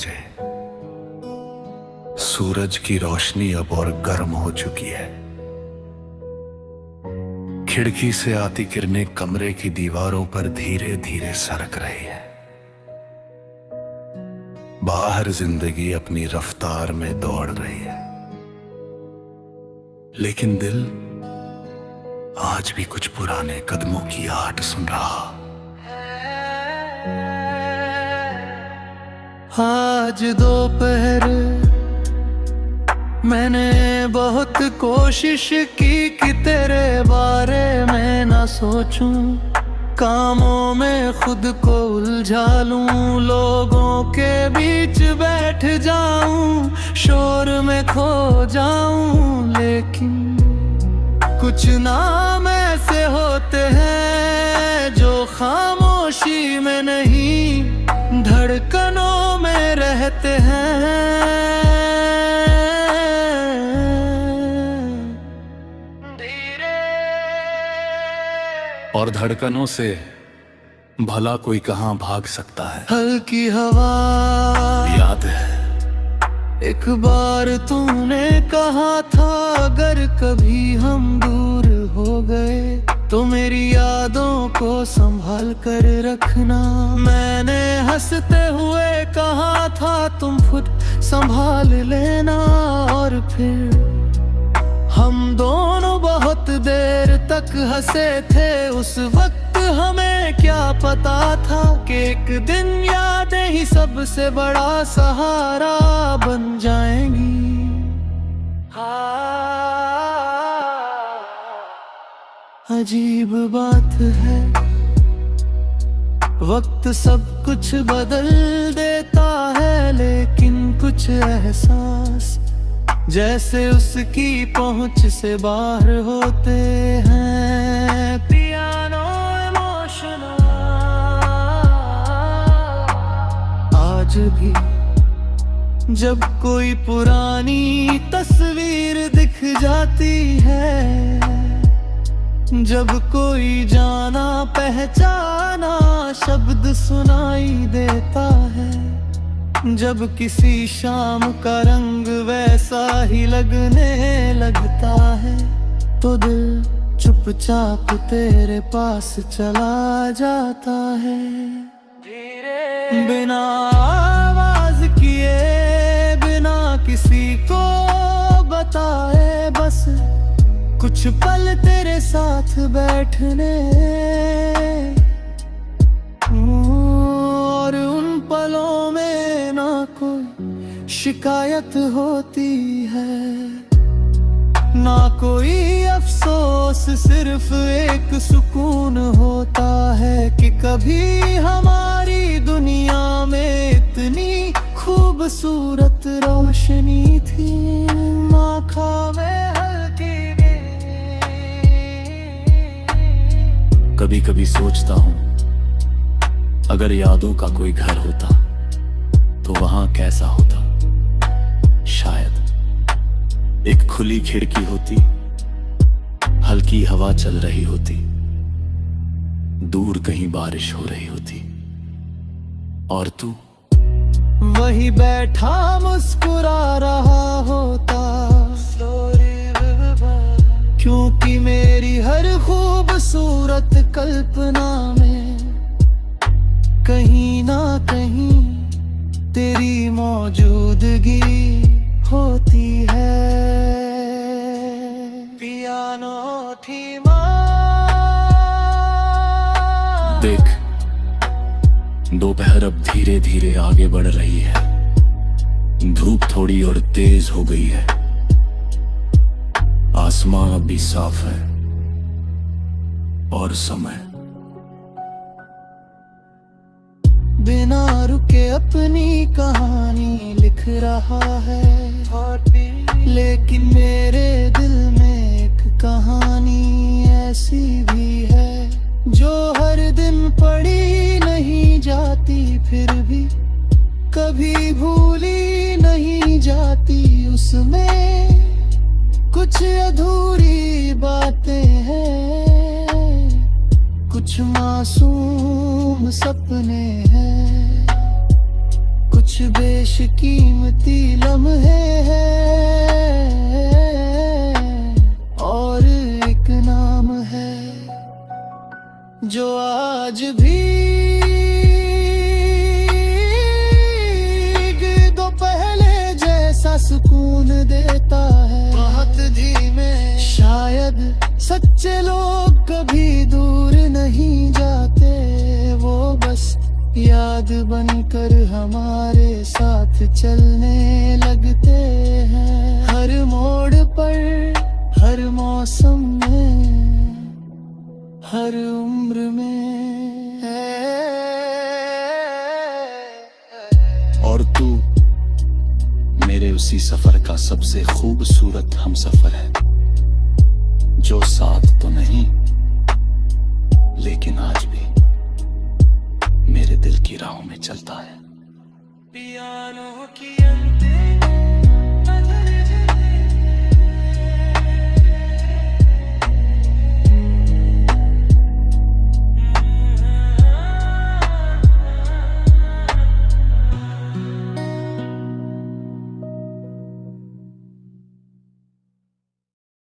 बजे। सूरज की रोशनी अब और गर्म हो चुकी है। खिड़की से आती किरणें कमरे की दीवारों पर धीरे धीरे सरक रही है। बाहर जिंदगी अपनी रफ्तार में दौड़ रही है, लेकिन दिल आज भी कुछ पुराने कदमों की आहट सुन रहा। आज दोपहर मैंने बहुत कोशिश की कि तेरे बारे में ना सोचूं, कामों में खुद को उलझा लूं, लोगों के बीच बैठ जाऊं, शोर में खो जाऊं। लेकिन कुछ नाम ऐसे होते हैं जो खामोशी में नहीं, धड़कनों में रहते हैं। और धड़कनों से भला कोई कहां भाग सकता है। हल्की हवा याद है एक बार तूने कहा था, अगर कभी हम दूर हो गए तो मेरी यादों को संभाल कर रखना। मैंने हंसते हुए कहा था, तुम खुद संभाल लेना। और फिर हम दोनों बहुत देर तक हंसे थे। उस वक्त हमें क्या पता था कि एक दिन यादें ही सबसे बड़ा सहारा बन जाएंगी। अजीब बात है, वक्त सब कुछ बदल देता है, लेकिन कुछ एहसास जैसे उसकी पहुंच से बाहर होते हैं। पियानो इमोशनल आज भी जब कोई पुरानी तस्वीर दिख जाती है, जब कोई जाना पहचाना शब्द सुनाई देता है, जब किसी शाम का रंग वैसा ही लगने लगता है, तो दिल चुपचाप तेरे पास चला जाता है। बिना आवाज किए, बिना किसी को बताए, बस कुछ पल तेरे साथ बैठने, और उन पलों में ना कोई शिकायत होती है, ना कोई अफसोस, सिर्फ एक सुकून होता है कि कभी हमारी दुनिया में इतनी खूबसूरत रोशनी थी। आँखों में हल्की कभी कभी सोचता हूं, अगर यादों का कोई घर होता तो वहां कैसा होता। शायद एक खुली खिड़की होती, हल्की हवा चल रही होती, दूर कहीं बारिश हो रही होती, और तू वही बैठा मुस्कुरा रहा होता। क्योंकि मेरी हर खूबसूरत कल्पना में कहीं ना कहीं तेरी मौजूदगी होती है। पियानो थीमा देख, दोपहर अब धीरे धीरे आगे बढ़ रही है। धूप थोड़ी और तेज हो गई है। आसमान अब भी साफ है और समय बिना रुके अपनी कहानी लिख रहा है। लेकिन मेरे दिल में एक कहानी ऐसी भी है जो हर दिन पढ़ी नहीं जाती, फिर भी कभी भूली नहीं जाती। उसमें कुछ अधूरी बातें हैं, कुछ मासूम सपने हैं, कुछ बेशकीमती लम्हे हैं और एक नाम है जो आज भी दो पहले जैसा सुकून देता है। बहुत धीमे शायद सच्चे लोग कभी दूर नहीं जाते, वो बस याद बनकर हमारे साथ चलने लगते हैं। हर मोड़ पर, हर मौसम में, हर उम्र में। और तू मेरे उसी सफर का सबसे खूबसूरत हमसफर है, जो साथ तो नहीं लेकिन आज भी मेरे दिल की राहों में चलता है। पियानो की अंतिम